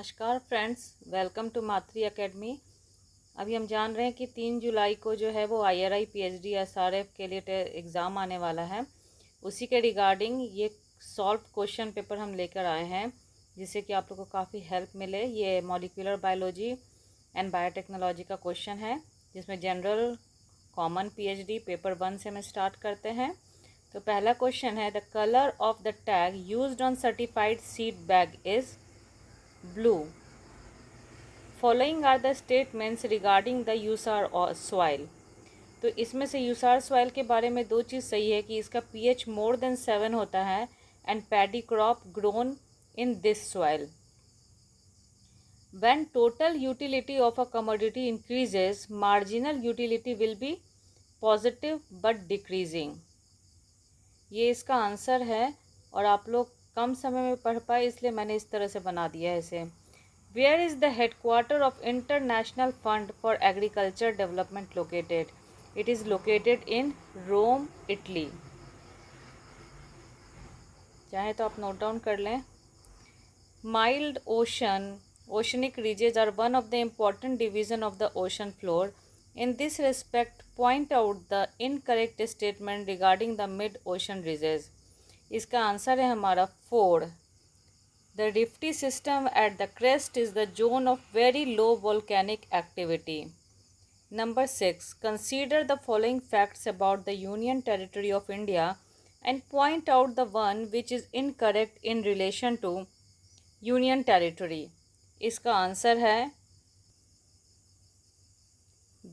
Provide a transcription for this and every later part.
नमस्कार friends, welcome to मात्री academy. अभी हम जान रहे हैं कि 3 जुलाई को जो है वो IRI PhD SRF के लिए एग्ज़ाम आने वाला है। उसी के रिगार्डिंग ये सॉल्व क्वेश्चन पेपर हम लेकर आए हैं जिससे कि आप लोगों को काफ़ी हेल्प मिले। ये मॉलिक्यूलर बायोलॉजी एंड बायोटेक्नोलॉजी का क्वेश्चन है जिसमें जनरल कॉमन PhD पेपर 1 से हम स्टार्ट करते हैं। तो पहला क्वेश्चन है, the colour of the tag used on certified seed bag is blue. Following are the statements regarding the USAR soil. तो इसमें से यूसार सॉइल के बारे में दो चीज़ सही है कि इसका pH मोर देन 7 होता है and paddy crop grown in this soil. When total utility of a commodity increases, marginal utility will be positive but decreasing. ये इसका आंसर है और आप लोग कम समय में पढ़ पाए इसलिए मैंने इस तरह से बना दिया है इसे। Where is the headquarter of International Fund for Agriculture Development located? It is located in Rome, Italy. चाहे तो आप नोट डाउन कर लें। Mild oceanic ridges are one of the important division of the ocean floor. In this respect, point out the incorrect statement regarding the mid-ocean ridges. इसका answer है हमारा 4. The rifty system at the crest is the zone of very low volcanic activity. Number 6. Consider the following facts about the Union Territory of India and point out the one which is incorrect in relation to Union Territory. इसका answer है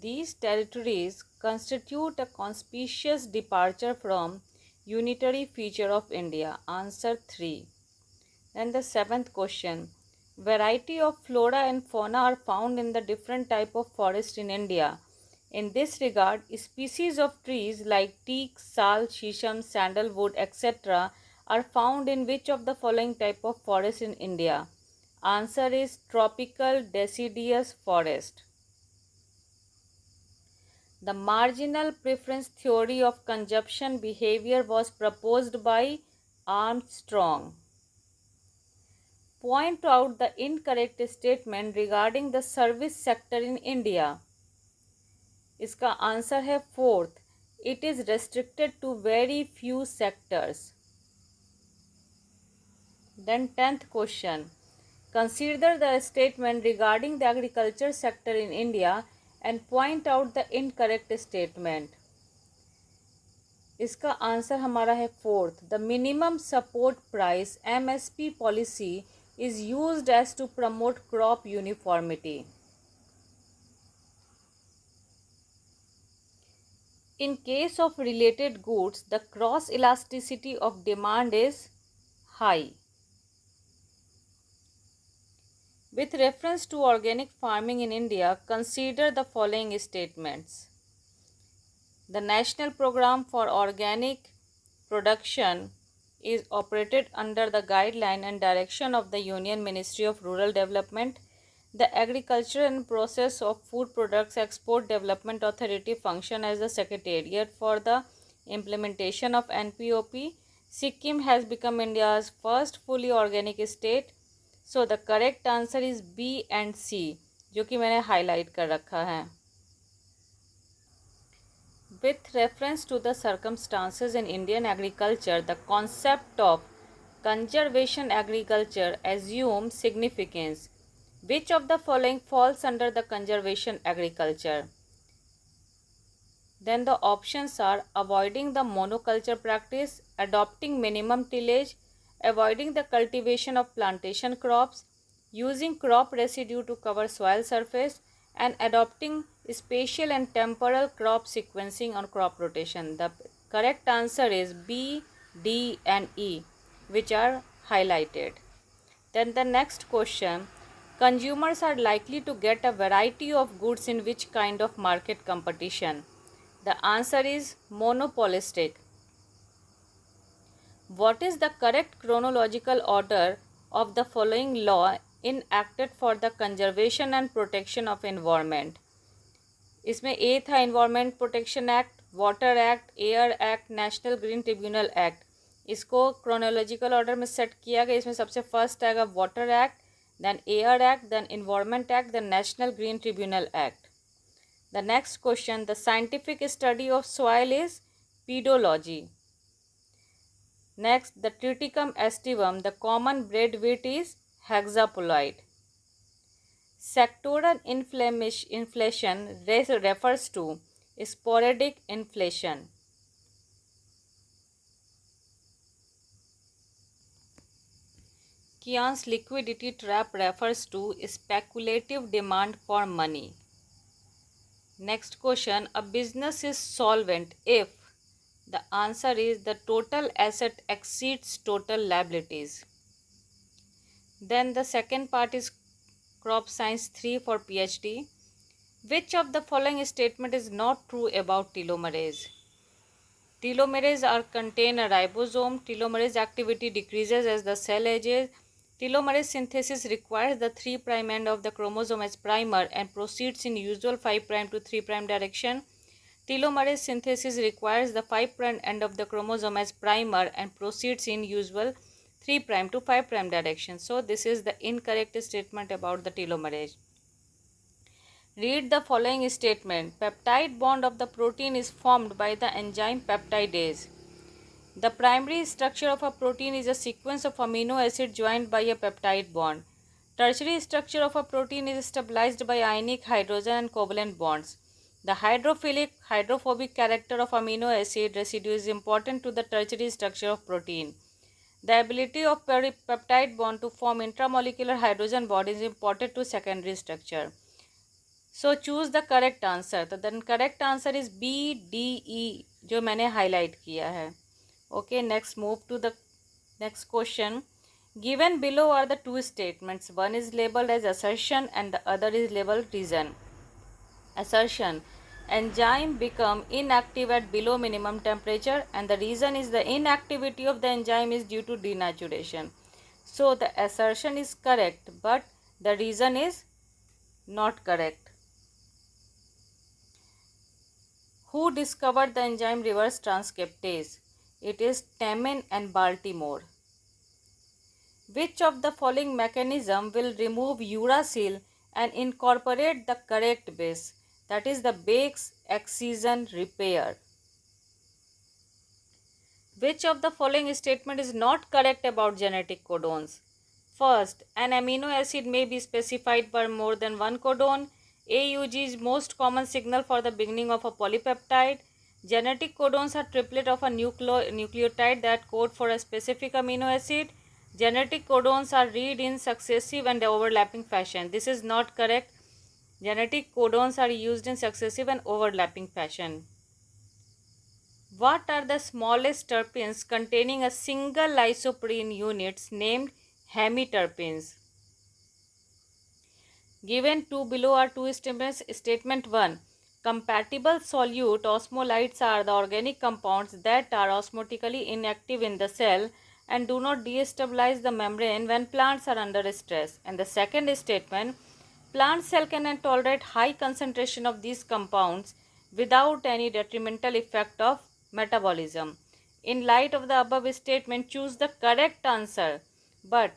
These territories constitute a conspicuous departure from unitary feature of India. Answer 3. Then the 7th question. Variety of flora and fauna are found in the different type of forest in India. In this regard, species of trees like teak, sal, shisham, sandalwood, etc. are found in which of the following type of forest in India? Answer is tropical deciduous forest. The marginal preference theory of consumption behavior was proposed by Armstrong. Point out the incorrect statement regarding the service sector in India. इसका answer है 4th. It is restricted to very few sectors. Then 10th question. Consider the statement regarding the agriculture sector in India and point out the incorrect statement. इसका answer हमारा है 4th. The minimum support price MSP policy is used as to promote crop uniformity. In case of related goods, the cross elasticity of demand is high. With reference to organic farming in India, consider the following statements. The National Program for Organic Production is operated under the guideline and direction of the Union Ministry of Rural Development. The Agriculture and Process of Food Products Export Development Authority function as the secretariat for the implementation of NPOP. Sikkim has become India's first fully organic state. So the correct answer is B and C, जो कि मैंने highlight कर रखा है. With reference to the circumstances in Indian agriculture, the concept of conservation agriculture assumes significance. Which of the following falls under the conservation agriculture? Then the options are avoiding the monoculture practice, adopting minimum tillage, avoiding the cultivation of plantation crops, using crop residue to cover soil surface, and adopting spatial and temporal crop sequencing or crop rotation. The correct answer is B, D and E, which are highlighted. Then the next question, consumers are likely to get a variety of goods in which kind of market competition? The answer is monopolistic. What is the correct chronological order of the following law enacted for the conservation and protection of environment? इसमें ए था environment protection act, water act, air act, national green tribunal act. इसको chronological order में set किया गया. इसमें सबसे first आएगा water act, then Air Act, then Environment Act, then National Green Tribunal Act. The next question, the scientific study of soil is pedology. Next, the Triticum aestivum, the common bread wheat is hexaploid. Sectoral inflation refers to sporadic inflation. Keynesian's liquidity trap refers to speculative demand for money. Next question, a business is solvent if the answer is the total asset exceeds total liabilities. Then the second part is crop science 3 for PhD. Which of the following statement is not true about telomerase? Telomerase are contain a ribosome. Telomerase activity decreases as the cell ages. Telomerase synthesis requires the 3' end of the chromosome as primer and proceeds in usual 5' to 3' direction. Telomerase synthesis requires the 5' end of the chromosome as primer and proceeds in usual 3' to 5' direction. So this is the incorrect statement about the telomerase. Read the following statement. Peptide bond of the protein is formed by the enzyme peptidase. The primary structure of a protein is a sequence of amino acids joined by a peptide bond. Tertiary structure of a protein is stabilized by ionic hydrogen and covalent bonds. The hydrophobic character of amino acid residue is important to the tertiary structure of protein. The ability of peptide bond to form intramolecular hydrogen bond is important to secondary structure. So choose the correct answer. तो then correct answer is B, D, E जो मैंने highlight किया है. Okay, next move to the next question. Given below are the two statements. One is labeled as assertion and the other is labeled reason. Assertion: enzyme become inactive at below minimum temperature, and the reason is the inactivity of the enzyme is due to denaturation. So the assertion is correct, but the reason is not correct. Who discovered the enzyme reverse transcriptase? It is Temin and Baltimore. Which of the following mechanism will remove uracil and incorporate the correct base? That is the base excision repair. Which of the following statement is not correct about genetic codons? First, an amino acid may be specified by more than one codon. AUG is most common signal for the beginning of a polypeptide. Genetic codons are triplet of a nucleotide that code for a specific amino acid. Genetic codons are read in successive and overlapping fashion. This is not correct. Genetic codons are used in successive and overlapping fashion. What are the smallest terpenes containing a single lysoprene units named hemiterpenes? Given two below are two statements. Statement 1. Compatible solute osmolytes are the organic compounds that are osmotically inactive in the cell and do not destabilize the membrane when plants are under stress. And the second statement, plant cell can tolerate high concentration of these compounds without any detrimental effect of metabolism. In light of the above statement, choose the correct answer. But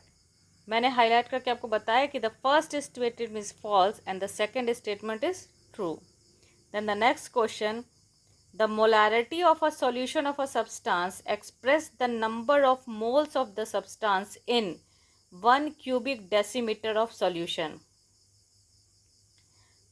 मैंने highlight करके आपको बताया कि the first statement is false and the second statement is true. Then the next question, the molarity of a solution of a substance express the number of moles of the substance in 1 cubic decimeter of solution.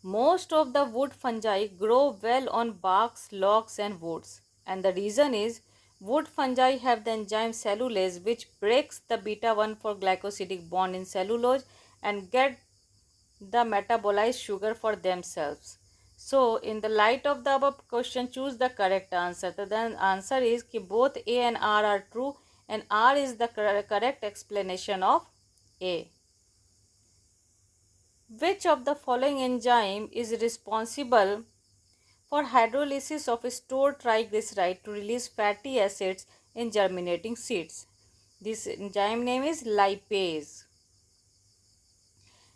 Most of the wood fungi grow well on barks, logs and woods, and the reason is wood fungi have the enzyme cellulase which breaks the beta-1 for glycosidic bond in cellulose and get the metabolized sugar for themselves. So in the light of the above question, choose the correct answer. So then answer is कि both A and R are true and R is the correct explanation of A. Which of the following enzyme is responsible for hydrolysis of stored triglyceride to release fatty acids in germinating seeds? This enzyme name is lipase.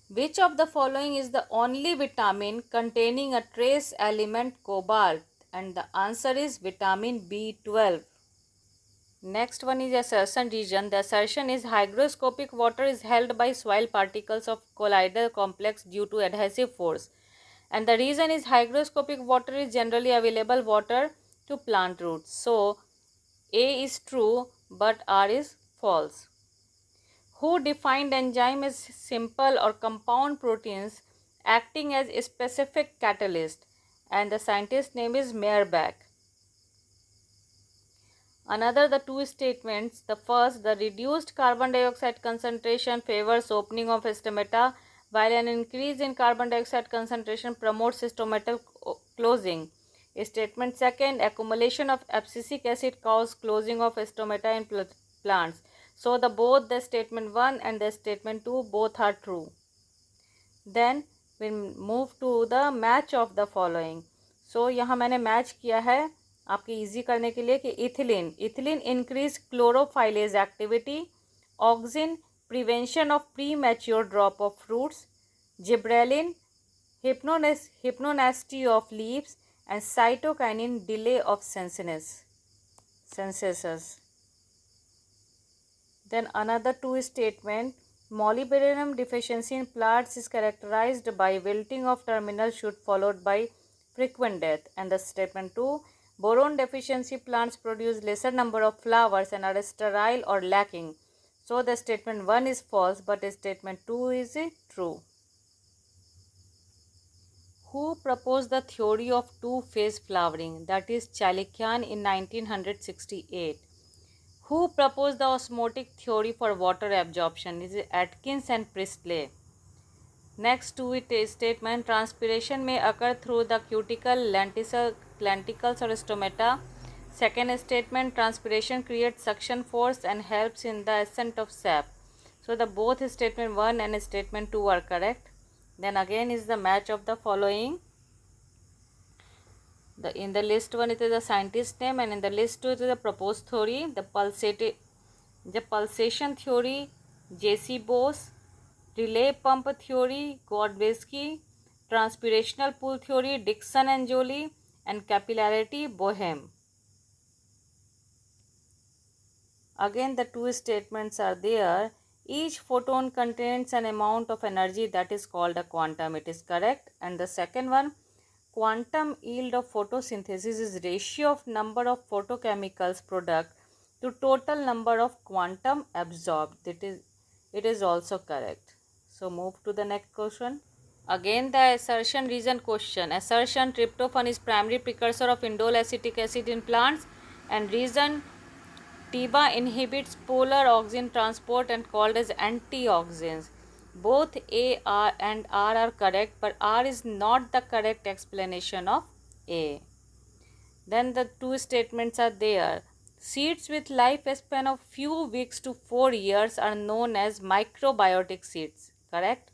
Which of the following is the only vitamin containing a trace element cobalt? And the answer is vitamin B12. Next one is assertion region. The assertion is hygroscopic water is held by soil particles of colloidal complex due to adhesive force. And the reason is hygroscopic water is generally available water to plant roots. So A is true but R is false. Who defined enzyme as simple or compound proteins acting as a specific catalyst, and the scientist name is Meyerbeck. Another the two statements. The first, the reduced carbon dioxide concentration favors opening of stomata, while an increase in carbon dioxide concentration promotes stomatal closing. Statement second, accumulation of abscisic acid causes closing of stomata in plants. So both the statement 1 and the statement 2 both are true. Then we move to the match of the following. So यहाँ मैंने match किया है आपके easy करने के लिए कि ethylene increase chlorophyllase activity, auxin prevention of pre mature drop of fruits, gibberellin hypnonesty of leaves, and cytokinin delay of synthesis. Then another two statement, molybdenum deficiency in plants is characterized by wilting of terminal shoot followed by frequent death. And the statement 2, boron deficiency plants produce lesser number of flowers and are sterile or lacking. So the statement 1 is false but statement 2 is true. Who proposed the theory of two-phase flowering? That is Chalkian in 1968. Who proposed the osmotic theory for water absorption? Is it Atkins and Priestley? Next to it is statement, transpiration may occur through the cuticle, lenticels or stomata. Second statement, transpiration creates suction force and helps in the ascent of sap. So the both statement 1 and statement 2 are correct. Then again is the match of the following. In the list 1 it is the scientist name, and in the list 2 it is the proposed theory. The pulsation theory, J.C. Bose. Relay pump theory, Godwinski. Transpirational pool theory, Dickson and Joly. And capillarity, Boehm. Again the two statements are there. Each photon contains an amount of energy that is called a quantum. It is correct. And the second one, quantum yield of photosynthesis is ratio of number of photochemicals product to total number of quantum absorbed. It is also correct. So move to the next question. Again the assertion reason question. Assertion, tryptophan is primary precursor of indole acetic acid in plants, and reason, TIBA inhibits polar auxin transport and called as antioxidants. Both A and R are correct, but R is not the correct explanation of A. Then the two statements are there. Seeds with lifespan of few weeks to 4 years are known as microbiotic seeds. Correct?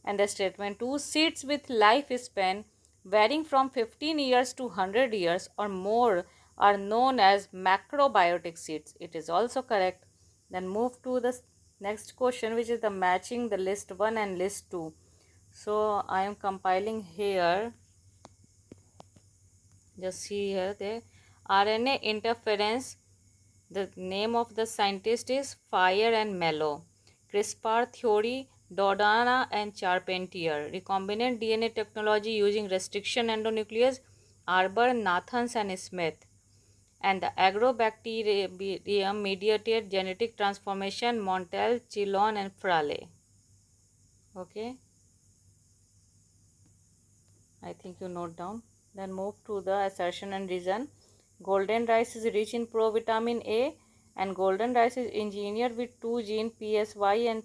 And the statement 2, seeds with lifespan varying from 15 years to 100 years or more are known as macrobiotic seeds. It is also correct. Then move to the next question, which is the matching the list 1 and list 2. So I am compiling here. Just see here the RNA interference. The name of the scientist is Fire and Mello. CRISPR theory, Dodana and Charpentier. Recombinant DNA technology using restriction endonuclease, Arbor, Nathans and Smith. And the agrobacterium mediated genetic transformation, Montel, Chilon and Fraley. Okay. I think you note down. Then move to the assertion and reason. Golden rice is rich in provitamin A, and golden rice is engineered with two genes PSY and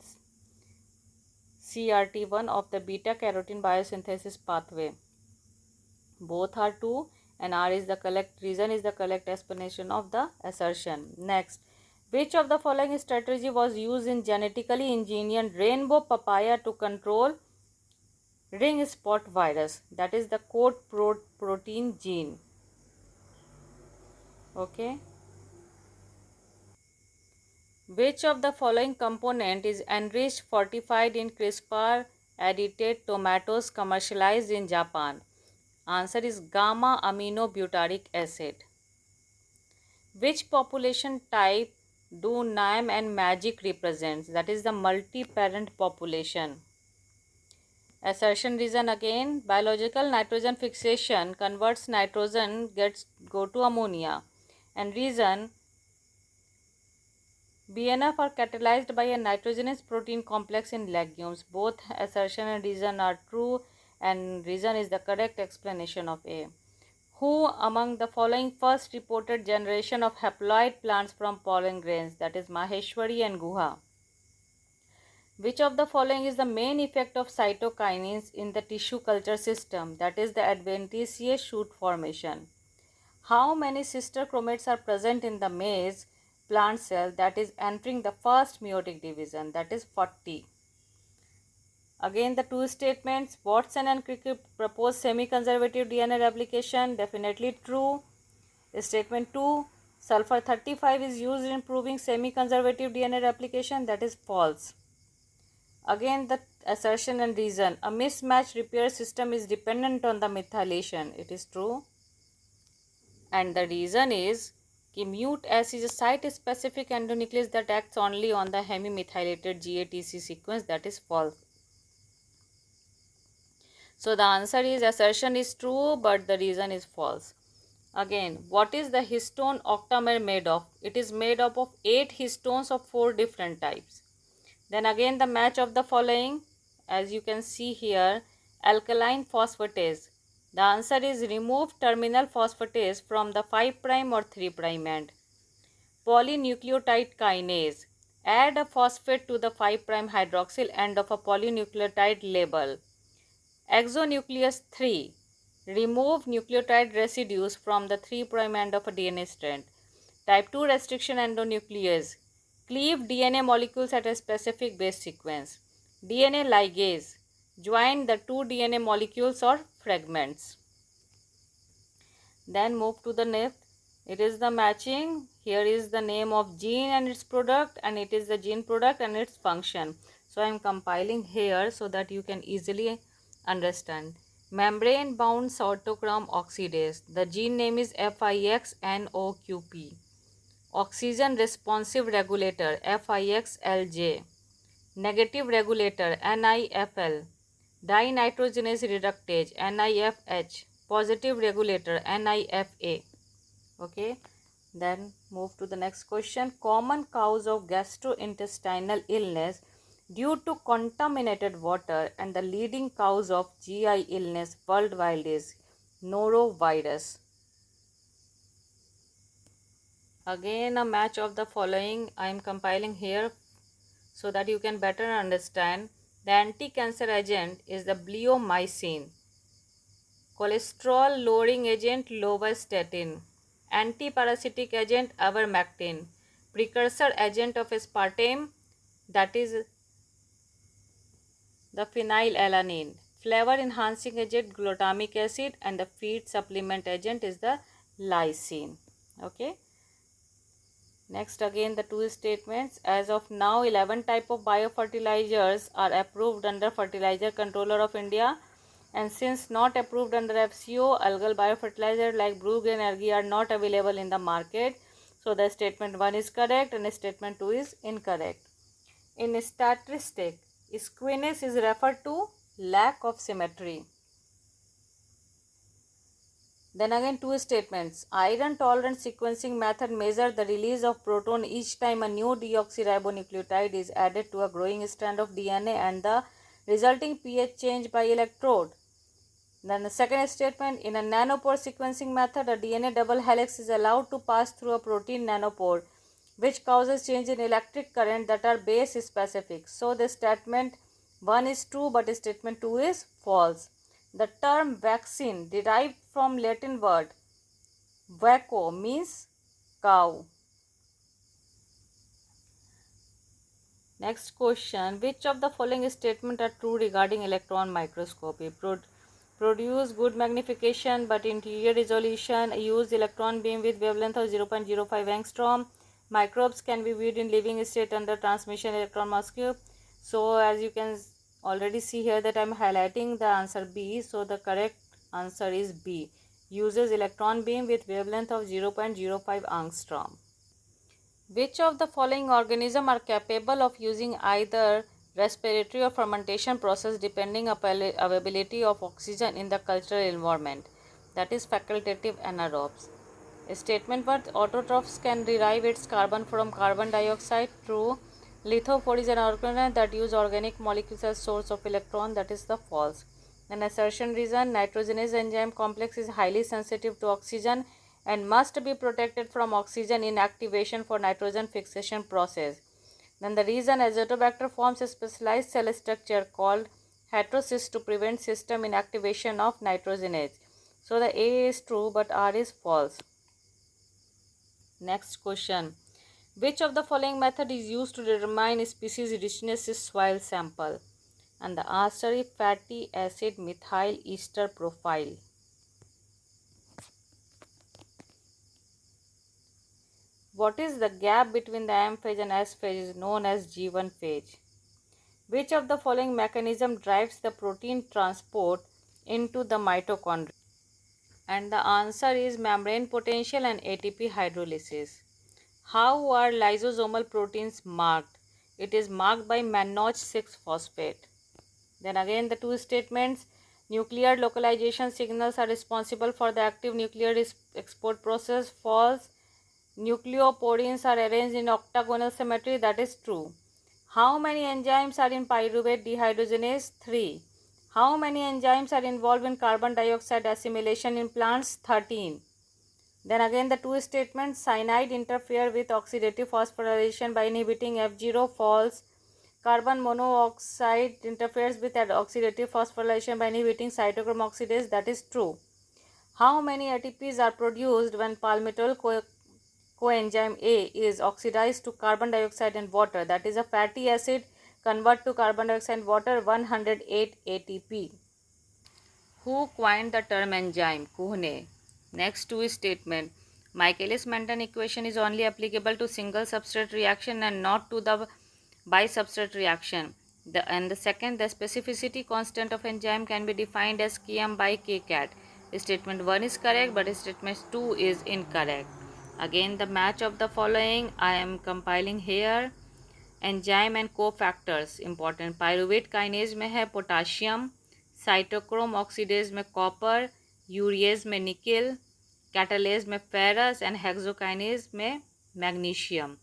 CRT1 of the beta carotene biosynthesis pathway. Both are true, and R is the correct reason is the correct explanation of the assertion. Next, which of the following strategy was used in genetically engineered rainbow papaya to control ring spot virus? That is the coat protein gene. Okay. Which of the following component is enriched fortified in CRISPR edited tomatoes commercialized in Japan? Answer is gamma aminobutyric acid. Which population type do NAM and MAGIC represents? That is the multi-parent population. Assertion reason again, biological nitrogen fixation converts nitrogen go to ammonia. And reason, BNF are catalyzed by a nitrogenous protein complex in legumes. Both assertion and reason are true, and reason is the correct explanation of A. Who among the following first reported generation of haploid plants from pollen grains? That is Maheshwari and Guha. Which of the following is the main effect of cytokinins in the tissue culture system? That is the adventitious shoot formation. How many sister chromates are present in the maize plant cell that is entering the first meiotic division? That is 40. Again the two statements, Watson and Crick propose semi-conservative DNA replication, definitely true. Statement 2, sulfur 35 is used in proving semi-conservative DNA replication, that is false. Again the assertion and reason, a mismatched repair system is dependent on the methylation, it is true. And the reason is mute S is a site-specific endonuclease that acts only on the hemimethylated GATC sequence, that is false. So the answer is assertion is true but the reason is false. Again, what is the histone octamer made of? It is made up of 8 histones of 4 different types. Then again the match of the following, as you can see here, alkaline phosphatase. The answer is remove terminal phosphatase from the 5' or 3' end. Polynucleotide kinase. Add a phosphate to the 5' hydroxyl end of a polynucleotide label. Exonuclease 3. Remove nucleotide residues from the 3' end of a DNA strand. Type 2 restriction endonuclease. Cleave DNA molecules at a specific base sequence. DNA ligase. Join the two DNA molecules or fragments. Then move to the next. It is the matching. Here is the name of gene and its product, and it is the gene product and its function. So I am compiling here so that you can easily understand. Membrane bound cytochrome oxidase. The gene name is FIXNOQP. Oxygen responsive regulator FIXLJ. Negative regulator NIFL. Dinitrogenase reductase NIFH. Positive regulator NIFA. Okay, then move to the next question. Common cause of gastrointestinal illness due to contaminated water and the leading cause of GI illness worldwide is norovirus. Again a match of the following I am compiling here so that you can better understand. The anti-cancer agent is the bleomycin. Cholesterol lowering agent lovastatin. Anti-parasitic agent ivermectin. Precursor agent of aspartame, that is the phenylalanine. Flavor enhancing agent glutamic acid, and the feed supplement agent is the lysine. Okay. Next again the two statements. As of now 11 type of biofertilizers are approved under Fertilizer Controller of India. And since not approved under FCO, algal biofertilizer like Blue Green Algae are not available in the market. So the statement 1 is correct and statement 2 is incorrect. In statistic, squeeness is referred to lack of symmetry. Then again two statements. Iron tolerant sequencing method measures the release of proton each time a new deoxyribonucleotide is added to a growing strand of DNA and the resulting pH change by electrode. Then the second statement, in a nanopore sequencing method, a DNA double helix is allowed to pass through a protein nanopore, which causes change in electric current that are base specific. So the statement 1 is true, but statement 2 is false. The term vaccine derived from Latin word vaco means cow. Next question, which of the following statements are true regarding electron microscopy? Produce good magnification but interior resolution, use electron beam with wavelength of 0.05 angstrom. Microbes can be viewed in living state under transmission electron microscope. So as you can already see here that I am highlighting the answer B. So the correct answer is B. uses electron beam with wavelength of 0.05 angstrom. Which of the following organisms are capable of using either respiratory or fermentation process depending upon availability of oxygen in the cultural environment? That is facultative anaerobes. Statement 1. Autotrophs can derive its carbon from carbon dioxide. True. Lithophore is an organism that use organic molecules as source of electron. That is the false. An assertion reason: nitrogenase enzyme complex is highly sensitive to oxygen and must be protected from oxygen inactivation for nitrogen fixation process. Then the reason: Azotobacter forms a specialized cell structure called heterocyst to prevent system inactivation of nitrogenase. So the A is true but R is false. Next question. Which of the following method is used to determine species richness in soil sample? And the answer is fatty acid methyl ester profile. What is the gap between the M phase and S phase is known as G1 phase. Which of the following mechanism drives the protein transport into the mitochondria? And the answer is membrane potential and ATP hydrolysis. How are lysosomal proteins marked? It is marked by mannose 6-phosphate. Then again the two statements. Nuclear localization signals are responsible for the active nuclear export process. False. Nucleoporins are arranged in octagonal symmetry. That is true. How many enzymes are in pyruvate dehydrogenase? 3. How many enzymes are involved in carbon dioxide assimilation in plants? 13. Then again the two statements. Cyanide interfere with oxidative phosphorylation by inhibiting F0. False. Carbon monoxide interferes with oxidative phosphorylation by inhibiting cytochrome oxidase. That is true. How many ATPs are produced when palmitoyl coenzyme A is oxidized to carbon dioxide and water? That is a fatty acid convert to carbon dioxide and water. 108 ATP. Who coined the term enzyme? Kuhne. Next two statement. Michaelis-Menten equation is only applicable to single substrate reaction and not to the bisubstrate reaction. And the second, the specificity constant of enzyme can be defined as Km by Kcat. Statement 1 is correct, but statement 2 is incorrect. Again, the match of the following I am compiling here. Enzyme and cofactors important. Pyruvate kinase में है potassium, cytochrome oxidase में copper, urease में nickel, catalase में ferrous and hexokinase में magnesium.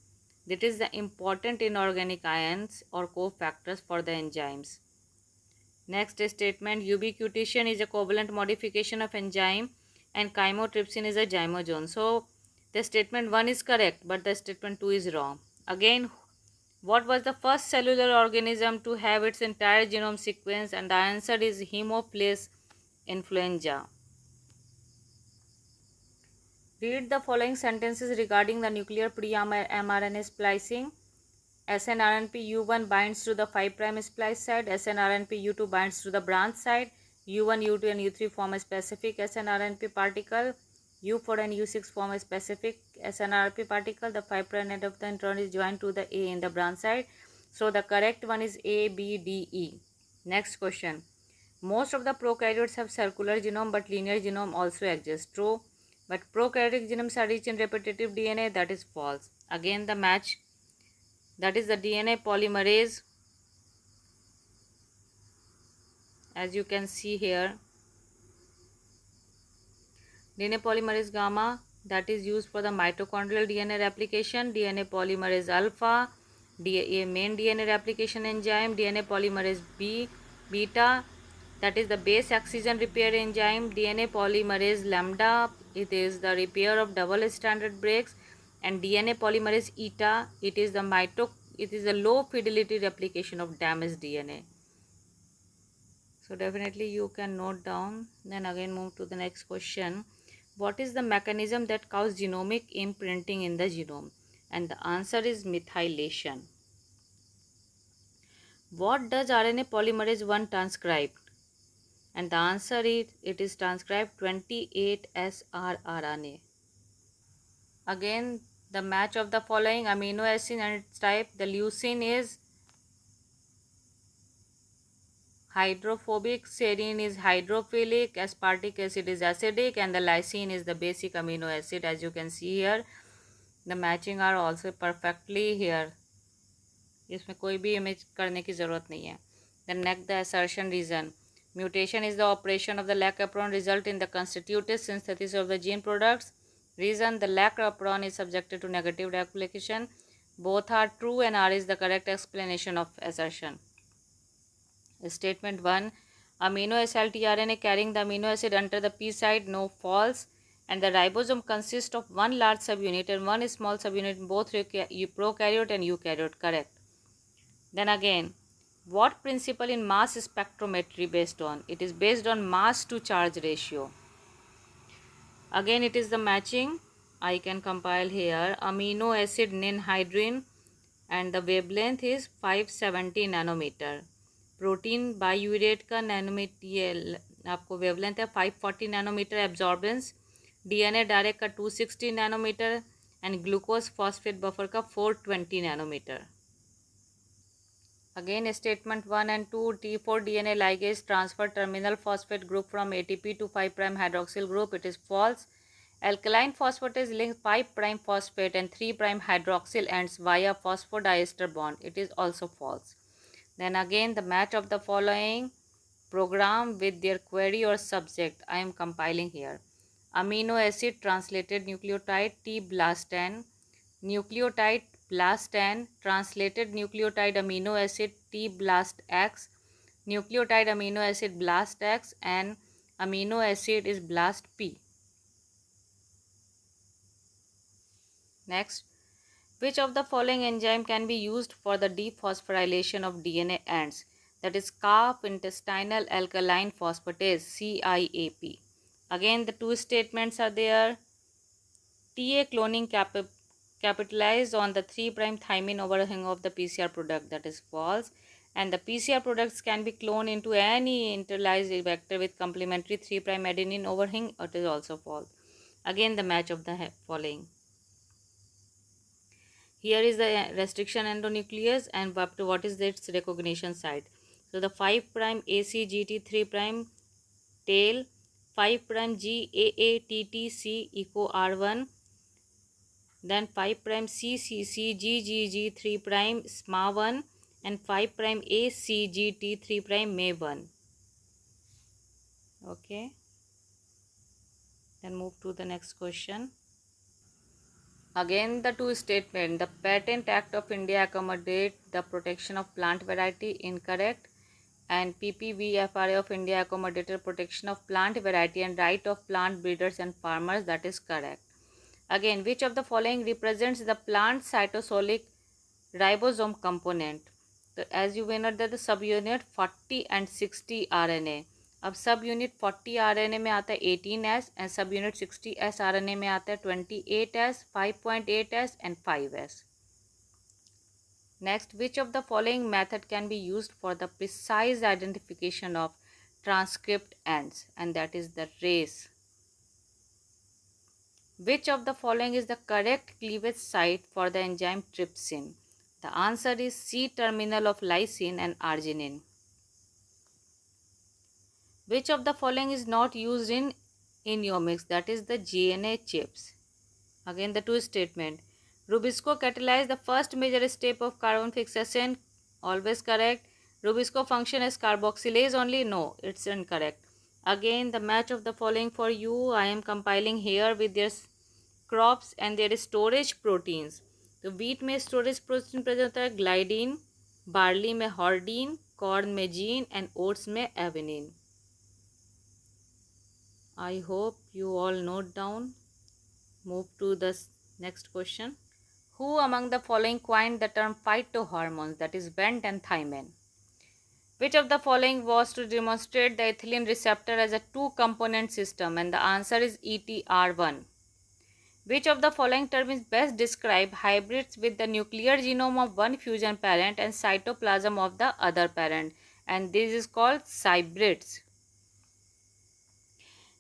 That is the important inorganic ions और cofactors for the enzymes. Next statement. Ubiquitination is a covalent modification of enzyme and chymotrypsin is a zymogen. So the statement 1 is correct, but the statement 2 is wrong. Again, what was the first cellular organism to have its entire genome sequenced? And the answer is Haemophilus influenza. Read the following sentences regarding the nuclear pre-mRNA splicing. snRNP U1 binds to the 5' splice site. snRNP U2 binds to the branch site. U1, U2 and U3 form a specific snRNP particle. U4 and U6 form a specific snRNP particle. The 5' end of the intron is joined to the A in the branch site. So the correct one is A, B, D, E. Next question. Most of the prokaryotes have circular genome, but linear genome also exists. True. But prokaryotic genomes are rich in repetitive DNA. That is false. Again the match. That is the DNA polymerase. As you can see here, DNA polymerase gamma, that is used for the mitochondrial DNA replication. DNA polymerase alpha, main DNA replication enzyme. DNA polymerase B, beta, that is the base excision repair enzyme. DNA polymerase lambda, it is the repair of double stranded breaks. And DNA polymerase eta, it is the low fidelity replication of damaged DNA. So definitely you can note down. Then again move to the next question. What is the mechanism that causes genomic imprinting in the genome? And the answer is methylation. What does RNA polymerase 1 transcribe? And the answer is, it is transcribed 28 srRNA. Again the match of the following amino acid and its type. The leucine is Hydrophobic serine is hydrophilic, aspartic acid is acidic, and the lysine is the basic amino acid. As you can see here, the matching are also perfectly here. इसमें कोई भी image करने की ज़रूरत नहीं है. Then next, the assertion reason. Mutation is the operation of the lac apron result in the constitutive synthesis of the gene products. Reason, the lac apron is subjected to negative replication. Both are true and R is the correct explanation of assertion. Statement 1. Amino acid tRNA carrying the amino acid under the P side, no, false. And the ribosome consists of one large subunit and one small subunit in both prokaryote and eukaryote, correct. Then again, what principle in mass spectrometry based on? It is based on mass to charge ratio. Again, it is the matching. I can compile here. Amino acid ninhydrin and the wavelength is 570 nanometer. Protein biuret का nanometre ये आपको wavelength है 540 nanometre. Absorbance DNA direct का 260 nanometer and glucose phosphate buffer का 420 nanometer. Again, statement 1 and 2, T4 DNA ligase transfer terminal phosphate group from ATP to 5' hydroxyl group. It is false. Alkaline phosphatase links 5' phosphate and 3' hydroxyl ends via phosphodiester bond. It is also false. Then again, the match of the following program with their query or subject. I am compiling here. Amino acid translated nucleotide T blastn, nucleotide blastn, translated nucleotide amino acid T blast X, nucleotide amino acid blast X, and amino acid is blast P. Next, which of the following enzyme can be used for the dephosphorylation of DNA ends? That is calf intestinal alkaline phosphatase, CIAP. Again, the two statements are there. TA cloning capitalized on the 3' thymine overhang of the PCR product, that is false. And the PCR products can be cloned into any internalized vector with complementary 3' adenine overhang, it is also false. Again, the match of the following. Here is the restriction endonuclease and up to what is its recognition site. So the 5' ACGT 3' tail, 5' GAATTC echo R1, then 5' CCCGGG 3' SMA1 and 5' ACGT 3' MA1. Okay. Then move to the next question. Again, the two statement. The Patent Act of India accommodate the protection of plant variety, incorrect. And PPVFRA of India accommodated protection of plant variety and right of plant breeders and farmers, that is correct. Again, which of the following represents the plant cytosolic ribosome component? So as you may know that the subunit 40 and 60 RNA. अब सब unit 40 RNA में आता है 18S and सब unit 60S RNA में आता है 28S, 5.8S and 5S. Next, which of the following method can be used for the precise identification of transcript ends? And that is the race. Which of the following is the correct cleavage site for the enzyme trypsin? The answer is C terminal of lysine and arginine. Which of the following is not used in eniomics? That is the GNA chips. Again, the two statement. Rubisco catalyze the first major step of carbon fixation. Always correct. Rubisco function as carboxylase only. No, it's incorrect. Again, the match of the following for you. I am compiling here with their crops and their storage proteins. तो wheat में storage protein present होता है ग्लाइडीन, barley में hordine, corn में gene and oats में avenine. I hope you all note down. Move to the next question. Who among the following coined the term phytohormones, that is Bent and Thymine? Which of the following was to demonstrate the ethylene receptor as a two-component system? And the answer is ETR1. Which of the following terms best describe hybrids with the nuclear genome of one fusion parent and cytoplasm of the other parent? And this is called hybrids.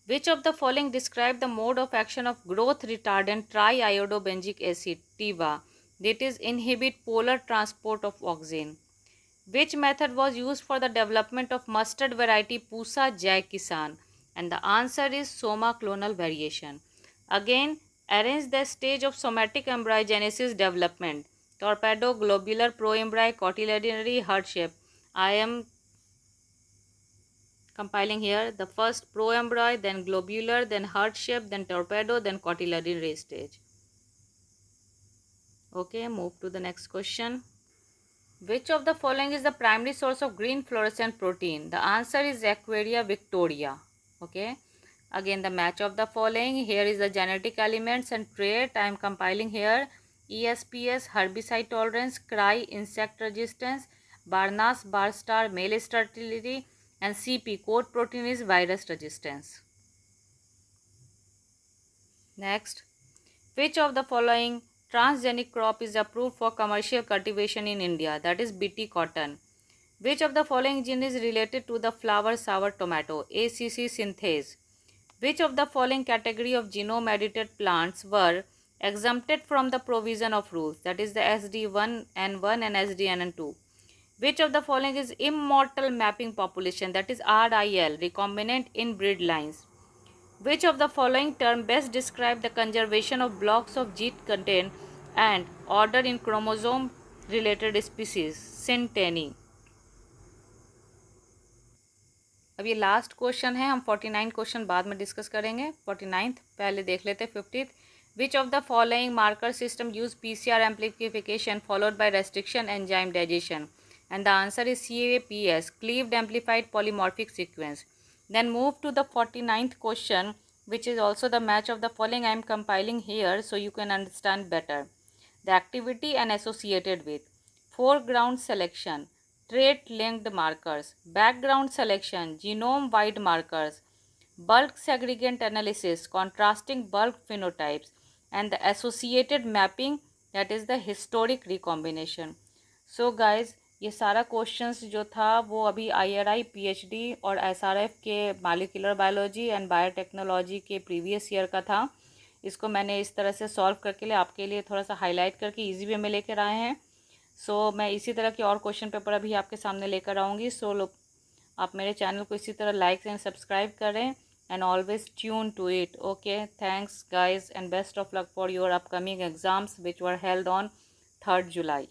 Which of the following describe the mode of action of growth retardant triiodobenzic acid, TIVA, that is inhibit polar transport of oxygen? Which method was used for the development of mustard variety Pusa Jai Kisan? And the answer is soma clonal variation. Again, arrange the stage of somatic embryogenesis development. Torpedo, globular, proembryo, cotyledonary, heart shape. I am compiling here the first proembryo, then globular, then heart shape, then torpedo, then cotyledonary stage. Okay, move to the next question. Which of the following is the primary source of green fluorescent protein? The answer is Equaria victoria. Okay. Again, the match of the following. Here is the genetic elements and trait. I am compiling here. ESPS, herbicide tolerance, cry, insect resistance, Barnas, bar star, male sterility, and CP, code protein is virus resistance. Next. Which of the following transgenic crop is approved for commercial cultivation in India? That is BT cotton. Which of the following gene is related to the flower sour tomato? ACC synthase. Which of the following category of genome edited plants were exempted from the provision of rules? That is the SD1N1 and SDNN2. Which of the following is immortal mapping population? That is RIL, recombinant inbreed lines. Which of the following term best describe the conservation of blocks of gene content and order in chromosome related species? Synteny. अब ये last question है, हम 49 question बाद में discuss करेंगे. 49th पहले देख लेते. 50th. Which of the following marker system use PCR amplification followed by restriction enzyme digestion? And the answer is CAPS, cleaved amplified polymorphic sequence. Then move to the 49th question, which is also the match of the following. I am compiling here so you can understand better. The activity and associated with foreground selection, trait linked markers, background selection, genome wide markers, bulk segregant analysis, contrasting bulk phenotypes, and the associated mapping, that is the historic recombination. So guys, ये सारा questions जो था वो अभी IRI PhD और SRF के molecular biology and biotechnology के previous year का था. इसको मैंने इस तरह से सॉल्व करके लिए आपके लिए थोड़ा सा हाईलाइट करके इजी वे में लेकर आए हैं. सो मैं इसी तरह के और क्वेश्चन पेपर अभी आपके सामने लेकर आऊँगी. सो आप मेरे चैनल को इसी तरह लाइक एंड सब्सक्राइब करें and always tune to it. Okay, thanks guys and best of luck for your upcoming exams which were held on 3rd July.